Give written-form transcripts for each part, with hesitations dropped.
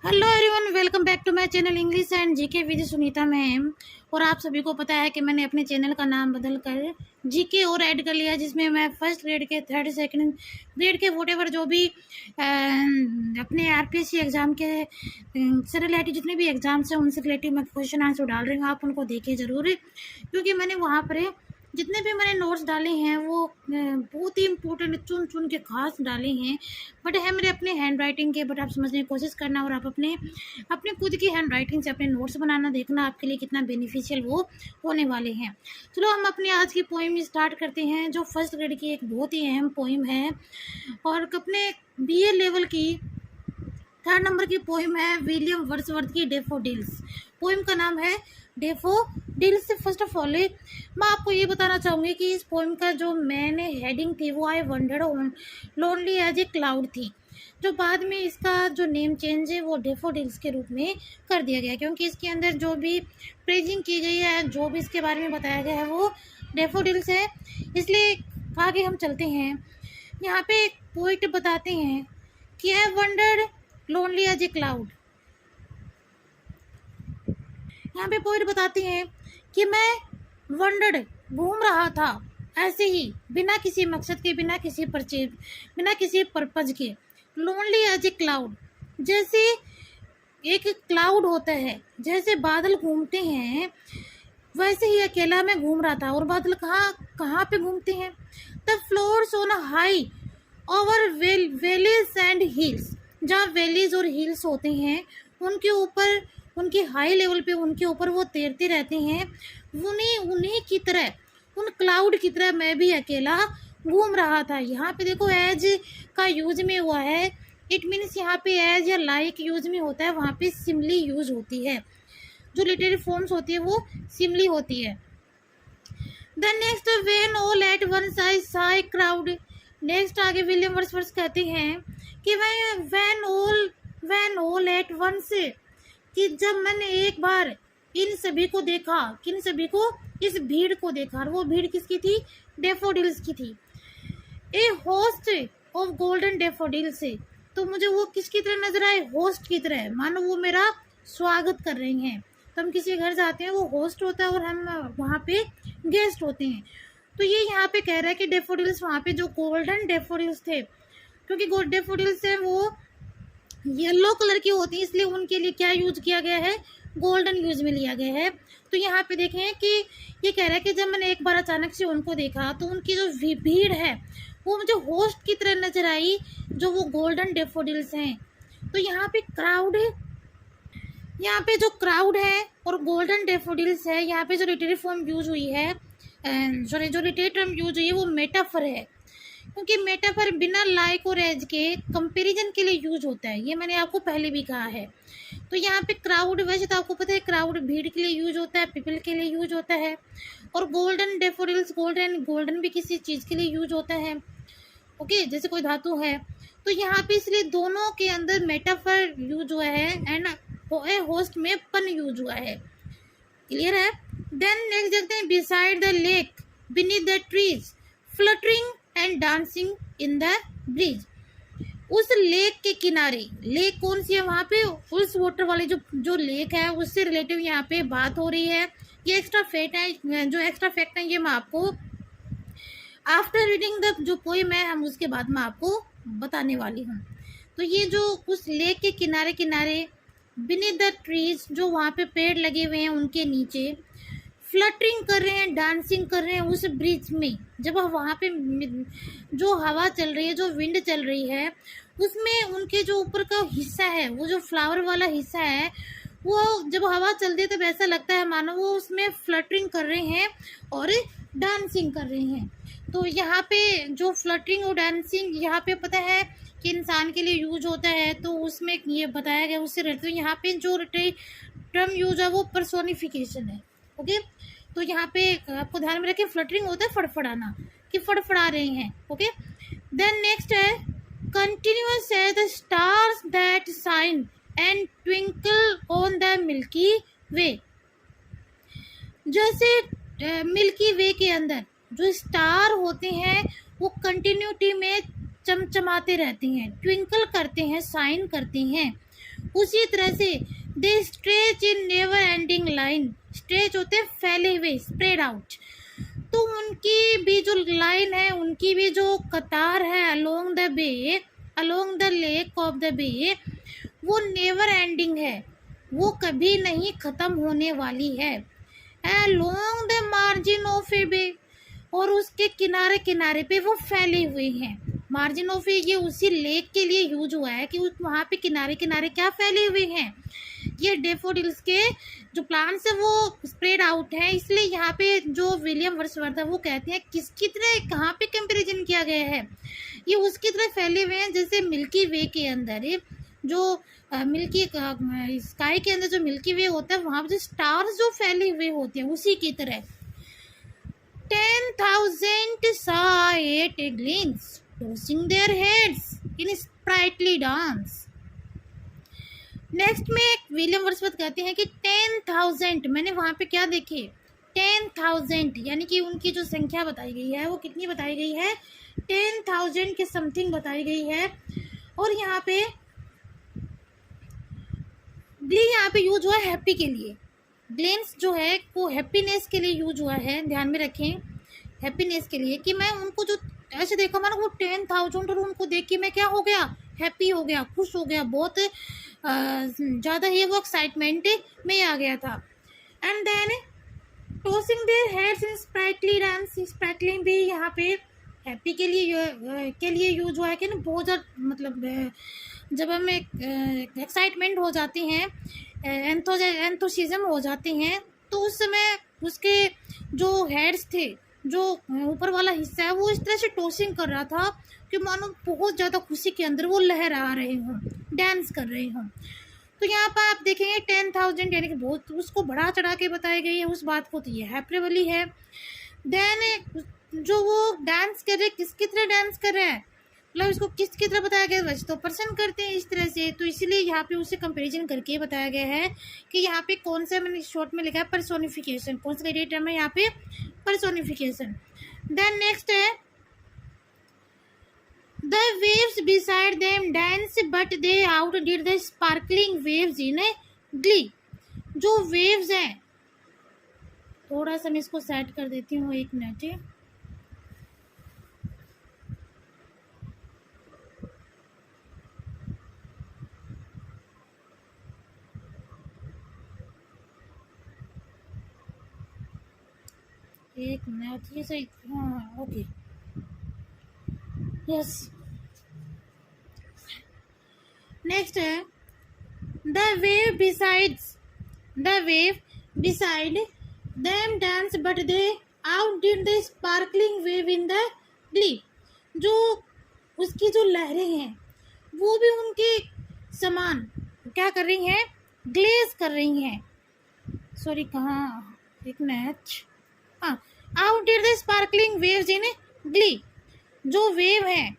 Hello everyone, welcome back to my channel English and GK with Sunita ma'am. और आप सभी को पता है कि मैंने अपने चैनल का नाम बदल कर जीके और ऐड कर लिया, जिसमें मैं फर्स्ट ग्रेड के, थर्ड सेकंड ग्रेड के वोटेवर जो भी अपने आरपीएससी एग्ज़ाम के से रिलेटेड जितने भी एग्ज़ाम्स हैं उनसे रिलेटेड मैं क्वेश्चन आंसर डाल रही हूँ। आप उनको देखिए ज़रूर, क्योंकि मैंने वहाँ पर जितने भी मैंने नोट्स डाले हैं वो बहुत ही इम्पोर्टेंट चुन चुन के खास डाले हैं। बट है मेरे अपने हैंड राइटिंग के, बट आप समझने की कोशिश करना और आप अपने अपने खुद की हैंड राइटिंग से अपने नोट्स बनाना, देखना आपके लिए कितना बेनिफिशियल वो होने वाले हैं। चलो हम अपने आज की पोइम स्टार्ट करते हैं, जो फर्स्ट ग्रेड की एक बहुत ही अहम पोइम है और अपने बीए लेवल की 3rd नंबर की पोइम है विलियम वर्ड्सवर्थ की डैफोडिल्स। पोइम का नाम है डैफोडिल्स। फर्स्ट ऑफ ऑल मैं आपको ये बताना चाहूँगी कि इस पोइम का जो मैंने हेडिंग थी वो I wandered lonely as a cloud थी, जो बाद में इसका जो नेम चेंज है वो डैफोडिल्स के रूप में कर दिया गया, क्योंकि इसके अंदर जो भी प्रेजिंग की गई है, जो भी इसके बारे में बताया गया है वो डैफोडिल्स है। इसलिए आगे हम चलते हैं। यहाँ पे एक पोइट बताते हैं कि I wandered lonely as a cloud. यहाँ पे पोइट बताते हैं कि मैं वंडर्ड घूम रहा था ऐसे ही, बिना किसी मकसद के, बिना किसी पर्पज के। लोनली एज ए क्लाउड, जैसे एक क्लाउड होता है, जैसे बादल घूमते हैं वैसे ही अकेला मैं घूम रहा था। और बादल कहाँ पे घूमते हैं? The floors on high over valleys and hills, जहाँ वैलीज और हिल्स होते हैं उनके ऊपर, उनके हाई लेवल पे उनके ऊपर वो तैरते रहते हैं। उन्हीं की तरह, उन क्लाउड की तरह मैं भी अकेला घूम रहा था। यहाँ पे देखो एज का यूज में हुआ है, इट मीन्स यहाँ पे एज या लाइक यूज में होता है, वहाँ पे सिमली यूज होती है। जो लिटरेरी फॉर्म्स होती है वो सिमली होती है। The next when all at once I saw a crowd. Next आगे विलियम वर्ड्सवर्थ कहते हैं कि व्हेन ऑल एट वंस, कि जब मैंने एक बार इन सभी को देखा, किन सभी को? इस भीड़ को देखा। और वो भीड़ किसकी थी? डैफोडिल्स की थी। ए होस्ट ऑफ गोल्डन डैफोडिल्स, तो मुझे वो किसकी तरह नजर आए? होस्ट की तरह, मानो वो मेरा स्वागत कर रही हैं। तो हम किसी घर जाते हैं, वो होस्ट होता है और हम वहाँ पे गेस्ट होते हैं। तो ये यहाँ पे कह रहा है कि डैफोडिल्स, वहाँ पे जो गोल्डन डैफोडिल्स थे, क्योंकि गोल्डन डैफोडिल्स है वो येलो कलर की होती है, इसलिए उनके लिए क्या यूज किया गया है? गोल्डन यूज में लिया गया है। तो यहाँ पे देखें कि ये कह रहा है कि जब मैंने एक बार अचानक से उनको देखा तो उनकी जो भीड़ है वो मुझे होस्ट की तरह नजर आई, जो वो गोल्डन डैफोडिल्स हैं। तो यहाँ पे क्राउड है, यहाँ पे जो क्राउड है और गोल्डन डैफोडिल्स है, यहाँ पे जो लिटरेरी फॉर्म यूज हुई है, सॉरी जो लिटरेरी टर्म यूज हुई है वो मेटाफर है, क्योंकि मेटाफर बिना लाइक और एज के कंपैरिजन के लिए यूज होता है। ये मैंने आपको पहले भी कहा है। तो यहाँ पे क्राउड, वैसे तो आपको पता है क्राउड भीड़ के लिए यूज होता है, पीपल के लिए यूज होता है। और गोल्डन डैफोडिल्स, गोल्डन भी किसी चीज़ के लिए यूज होता है, ओके, जैसे कोई धातु है। तो यहाँ पे इसलिए दोनों के अंदर मेटाफर यूज हुआ है एंड होस्ट में पन यूज हुआ है। क्लियर है? देन नेक्स्ट देखते हैं, beside the lake beneath the trees fluttering and dancing in the bridge. उस लेक के किनारे, लेक कौन सी है? वहाँ पे उस वाटर वाली जो लेक है उससे रिलेटिव यहाँ पे बात हो रही है। ये एक्स्ट्रा फैक्ट है, जो एक्स्ट्रा फैक्ट है ये मैं आपको आफ्टर रीडिंग द जो पोएम है हम उसके बाद मैं आपको बताने वाली हूँ। तो ये जो उस लेक के किनारे किनारे बीनीथ द ट्रीज, जो वहाँ पे पेड़ लगे हुए हैं उनके नीचे, फ्लटरिंग कर रहे हैं, डांसिंग कर रहे हैं उस ब्रिज में। जब वहाँ पे जो हवा चल रही है, जो विंड चल रही है, उसमें उनके जो ऊपर का हिस्सा है, वो जो फ्लावर वाला हिस्सा है, वो जब हवा चलती है तब ऐसा लगता है मानो वो उसमें फ्लटरिंग कर रहे हैं और डांसिंग कर रहे हैं। तो यहाँ पे जो फ्लटरिंग और डांसिंग यहाँ पे पता है कि इंसान के लिए यूज होता है, तो उसमें ये बताया गया उससे रहते। तो यहाँ पे जो टर्म यूज है वो पर्सोनिफिकेशन है, ओके। तो यहाँ पे आपको ध्यान में रखें, फ्लटरिंग होता है फड़फड़ाना, कि फड़फड़ा रहे हैं, ओके। देन नेक्स्ट है, कंटिन्यूअस है the stars that shine and twinkle on the Milky Way. जैसे मिल्की वे के अंदर जो स्टार होते हैं वो कंटिन्यूटी में चमचमाते रहते हैं, ट्विंकल करते हैं, शाइन करते हैं। उसी तरह से they stretch in never ending line, stretch होते हैं फैले हुए, स्प्रेड आउट। तो उनकी भी जो लाइन है, उनकी भी जो कतार है along the bay, along the lake of the bay, वो नेवर एंडिंग है, वो कभी नहीं ख़त्म होने वाली है। अलोंग द मार्जिन ऑफ ए बे, और उसके किनारे किनारे पे वो फैले हुए हैं। मार्जिन ऑफ ए ये उसी लेक के लिए यूज हुआ है कि वहाँ पे किनारे किनारे क्या फैले हुए हैं, ये डेफोडिल्स के जो प्लांट्स है वो स्प्रेड आउट है। इसलिए यहाँ पे जो विलियम वर्ड्सवर्थ है वो कहते हैं किसकी तरह, कहाँ पे कंपैरिजन किया गया है, ये उसकी तरह फैले हुए हैं जैसे मिल्की वे के अंदर जो मिल्की स्काई के अंदर जो मिल्की वे होता है वहाँ पे जो स्टार्स जो फैले हुए होते हैं उसी की तरह। 10,000 saw it glance, tossing their heads in sprightly dance। Next में विलियम वर्ड्सवर्थ कहते हैं कि 10,000, मैंने वहाँ पे क्या देखे 10,000, यानी कि उनकी जो संख्या बताई गई है वो कितनी बताई गई है, 10,000 के समथिंग बताई गई है। और यहाँ पे ग्ली यहाँ पे यूज हुआ है हैप्पी के लिए, ग्लेंस जो है वो हैप्पीनेस के लिए यूज हुआ है, ध्यान में रखें, हैप्पीनेस के लिए। कि मैं उनको जो ऐसे देखा मैंने वो 10,000 और उनको देख के मैं क्या हो गया, हैप्पी हो गया, खुश हो गया, बहुत ज़्यादा ही वो एक्साइटमेंट में आ गया था। And then tossing their heads in sprightly dance, sprightly भी यहाँ पे हैप्पी के लिए यूज हुआ है कि ना बहुत ज़्यादा मतलब जब हम एक्साइटमेंट हो जाते हैं, एंथुसिज्म हो जाते हैं, तो उस समय उसके जो हेड्स थे, जो ऊपर वाला हिस्सा है वो इस तरह से टॉसिंग कर रहा था कि मानो बहुत ज़्यादा खुशी के अंदर वो लहरा रहे हों, डांस कर रहे हों। तो यहाँ पर आप देखेंगे 10,000 यानी कि बहुत उसको बढ़ा चढ़ा के बताई गई है उस बात को, तो ये हैप्रेबली है। देन जो वो डांस कर रहे, किसकी तरह डांस कर रहे हैं, मतलब इसको किसकी तरह बताया गया, वैसे तो पर्सन करते हैं इस तरह से, तो इसीलिए यहाँ पे उसे कंपैरिजन करके बताया गया है कि यहाँ पे कौन सा, मैंने शॉर्ट में लिखा है पर्सोनिफिकेशन, कौन सा क्राइटेरिया टर्म है यहाँ पे, पर्सोनिफिकेशन। देन नेक्स्ट है the waves beside them dance but they out did the sparkling waves in Glee. जो वेव्स हैं, थोड़ा सा मैं इसको सेट कर देती हूँ, एक मिनट। एक मिनट, ये सही, हाँ ओके, यस। नेक्स्ट है the wave beside them dance but they out did the sparkling wave in the Glee. जो उसकी जो लहरें हैं वो भी उनके समान क्या कर रही हैं, ग्लेज कर रही हैं, सॉरी कहाँ, एक मिनट, हाँ, out did the sparkling waves in Glee. जो वेव है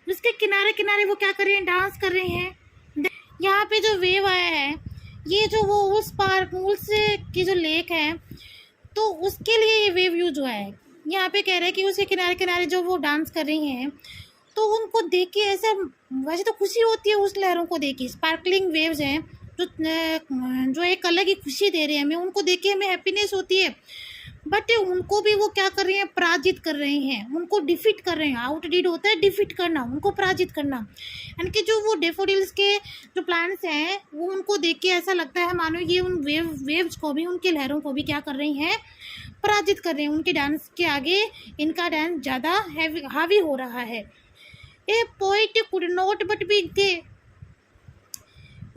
उसके किनारे किनारे वो क्या कर रहे हैं, डांस कर रहे हैं। यहाँ पे जो वेव आया है ये जो वो उस पार्कूल्स की जो लेक है तो उसके लिए ये वेव यूज हुआ है। यहाँ पे कह रहे हैं कि उसके किनारे किनारे जो वो डांस कर रही हैं तो उनको देख के ऐसा, वैसे तो खुशी होती है उस लहरों को देख के, स्पार्कलिंग वेव्स हैं जो एक अलग ही खुशी दे रहे हैं हमें, उनको देख के हमें हैप्पीनेस होती है, बट उनको भी वो क्या कर रही हैं, पराजित कर रहे हैं, उनको डिफीट कर रहे हैं। आउटडिड होता है डिफीट करना, उनको पराजित करना। यानी कि जो वो डेफोडिल्स के जो प्लांट्स हैं वो उनको देख के ऐसा लगता है मानो ये उन वेव्स को भी, उनके लहरों को भी क्या कर रही हैं, पराजित कर रहे हैं। उनके डांस के आगे इनका डांस ज़्यादा हावी हो रहा है। A poet could not but be gay.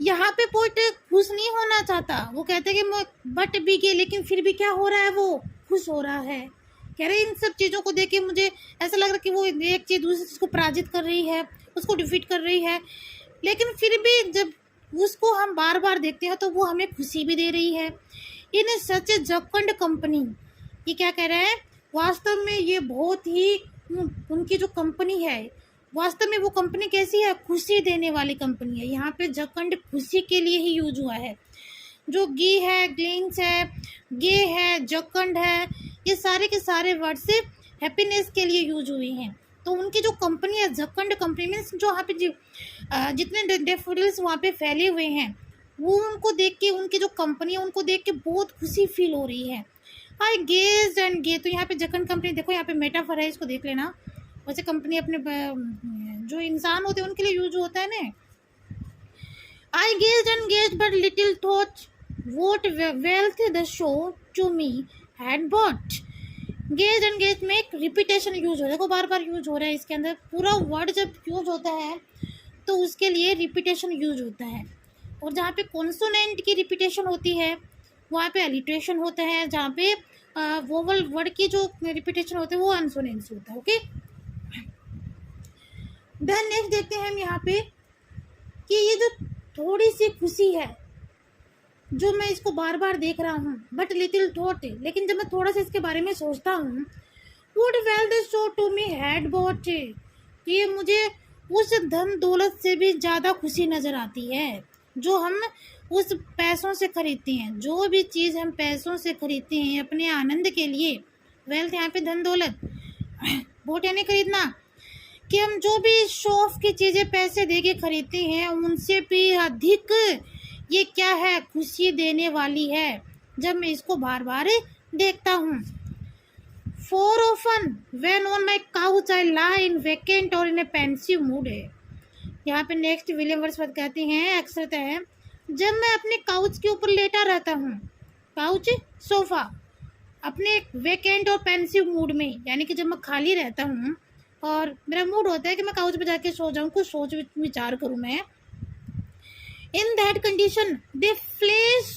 यहाँ पे पोइट खुश नहीं होना चाहता, वो कहते हैं कि बट बी गे, लेकिन फिर भी क्या हो रहा है, वो खुश हो रहा है। कह रहे इन सब चीज़ों को देख के मुझे ऐसा लग रहा है कि वो एक चीज़ दूसरी चीज़ को पराजित कर रही है, उसको डिफीट कर रही है, लेकिन फिर भी जब उसको हम बार बार देखते हैं तो वो हमें खुशी भी दे रही है। इन सच ए जकंड कंपनी, ये क्या कह रहा है, वास्तव में ये बहुत ही उनकी जो कंपनी है, वास्तव में वो कंपनी कैसी है, खुशी देने वाली कंपनी है। यहाँ पे जकंड खुशी के लिए ही यूज हुआ है। जो गी है, ग्लिंस है, गे है, जकंड है, ये सारे के सारे वर्ड से हैप्पीनेस के लिए यूज हुए हैं। तो उनकी जो कंपनी है जकंड कंपनी मीन्स जो वहाँ पे जितने डैफोडिल्स वहाँ पे फैले हुए हैं वो उनको देख के, उनकी जो कंपनी है उनको देख के बहुत खुशी फील हो रही है। आई गेज एंड गे, तो यहाँ पे जकंड कंपनी देखो, यहाँ पे मेटाफर है, इसको देख लेना। वैसे कंपनी अपने जो इंसान होते हैं उनके लिए यूज होता है ना। I gaze and gaze but little thought what wealth the show to me had bought। Gaze and gaze में एक रिपीटेशन यूज हो रहा है, देखो बार बार यूज हो रहा है इसके अंदर। पूरा वर्ड जब यूज होता है तो उसके लिए रिपीटेशन यूज होता है, और जहाँ पे कॉन्सोनेंट की रिपीटेशन होती है वहाँ पे अलिट्रेशन होता है, जहाँ पे वोवल वर्ड की जो रिपीटेशन होता है वो अनसोनेंस होता है। ओके, देन नेक्स्ट देखते हैं हम यहाँ पे कि ये जो थोड़ी सी खुशी है जो मैं इसको बार बार देख रहा हूँ, बट लिटिल थॉट, लेकिन जब मैं थोड़ा सा इसके बारे में सोचता हूँ, would well the show to me had bought, ये मुझे उस धन दौलत से भी ज़्यादा खुशी नज़र आती है जो हम उस पैसों से खरीदते हैं। जो भी चीज़ हम पैसों से खरीदते हैं अपने आनंद के लिए, वेल्थ यहाँ पे धन दौलत, बोट यानी खरीदना, कि हम जो भी शो ऑफ की चीज़ें पैसे दे के खरीदते हैं उनसे भी अधिक ये क्या है, खुशी देने वाली है जब मैं इसको बार बार देखता हूँ। For often when on my couch I lie in vacant और इन ए पेंसिव मूड है। यहाँ पे नेक्स्ट विलियम वर्ड्सवर्थ कहते हैं, अक्सर है, जब मैं अपने काउच के ऊपर लेटा रहता हूँ, काउच सोफा, अपने वेकेंट और पेंसिव मूड में, यानी कि जब मैं खाली रहता हूँ और मेरा मूड होता है कि मैं काउच पे जाके सो जाऊँ, कुछ सोच विचार करूँ मैं। In that condition, they flash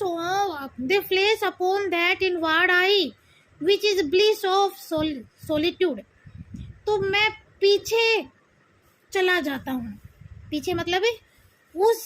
upon that inward eye, which is bliss of solitude। तो मैं पीछे चला जाता हूँ, पीछे मतलब उस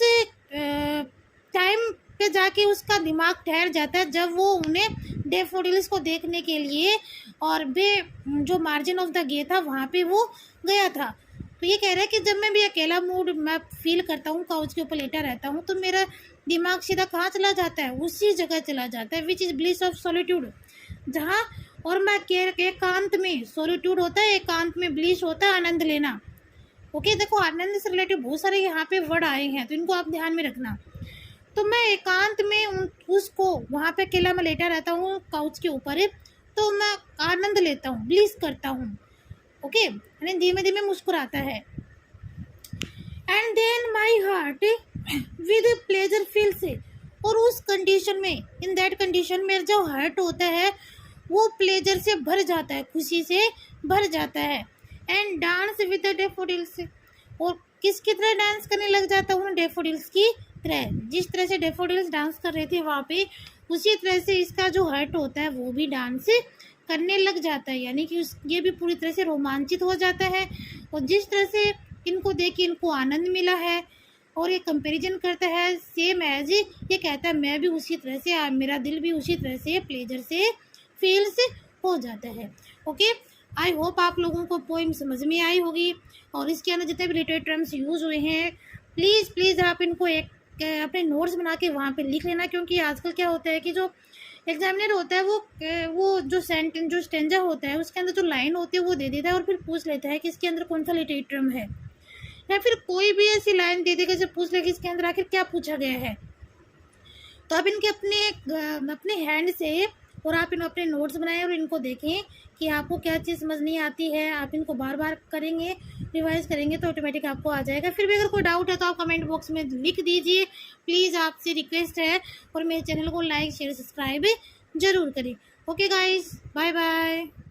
टाइम पे जाके उसका दिमाग ठहर जाता है जब वो उन्हें डैफोडिल्स को देखने के लिए और जो मार्जिन ऑफ द गे था वहाँ पे वो गया था। तो ये कह रहा है कि जब मैं भी अकेला मूड मैं फील करता हूँ, काउच के ऊपर लेटा रहता हूँ, तो मेरा दिमाग सीधा कहाँ चला जाता है, उसी जगह चला जाता है, which is bliss of solitude, जहाँ, और मैं एकांत में, सॉलिट्यूड होता है एकांत में, ब्लिस होता है आनंद लेना। ओके, देखो आनंद से रिलेटेड बहुत सारे यहाँ पे वर्ड आए हैं तो इनको आप ध्यान में रखना। तो मैं एकांत में उसको वहाँ पे अकेला मैं लेटा रहता हूँ काउच के ऊपर, तो मैं आनंद लेता हूँ, ब्लिस करता हूँ। ओके, यानी धीमे धीमे मुस्कुराता है। And then my heart with pleasure fills, और उस कंडीशन में, इन दैट कंडीशन में जो हार्ट होता है वो प्लेजर से भर जाता है, खुशी से भर जाता है। एंड डांस विद डैफोडिल्स, और किसकी तरह डांस करने लग जाता हूँ, डैफोडिल्स की तरह। जिस तरह से डैफोडिल्स डांस कर रहे थे वहाँ पे, उसी तरह से इसका जो हार्ट होता है वो भी डांस करने लग जाता है, यानी कि ये भी पूरी तरह से रोमांचित हो जाता है। और जिस तरह से इनको देख के इनको आनंद मिला है, और ये कंपैरिजन करता है सेम एज, ये कहता है मैं भी उसी तरह से, मेरा दिल भी उसी तरह से प्लेजर से फील्स हो जाता है। ओके, आई होप आप लोगों को पोइम समझ में आई होगी, और इसके अंदर जितने भी रिलेटेड टर्म्स यूज़ हुए हैं प्लीज़ आप इनको एक अपने नोट्स बना के वहाँ पे लिख लेना, क्योंकि आजकल क्या होता है कि जो एग्जामिनर होता है वो जो स्टेंजा होता है उसके अंदर जो लाइन होती है वो दे देता है और फिर पूछ लेता है कि इसके अंदर कौन सा लिटरेरी टर्म है, या फिर कोई भी ऐसी लाइन दे देगा जब पूछ ले कि इसके अंदर आखिर क्या पूछा गया है। तो आप इनके अपने हैंड से और आप अपने नोट्स बनाएं और इनको देखें कि आपको क्या चीज़ समझ नहीं आती है। आप इनको बार बार करेंगे, रिवाइज करेंगे तो ऑटोमेटिक आपको आ जाएगा। फिर भी अगर कोई डाउट है तो आप कमेंट बॉक्स में लिख दीजिए, प्लीज़ आपसे रिक्वेस्ट है, और मेरे चैनल को लाइक शेयर सब्सक्राइब जरूर करें। Okay guys, bye bye.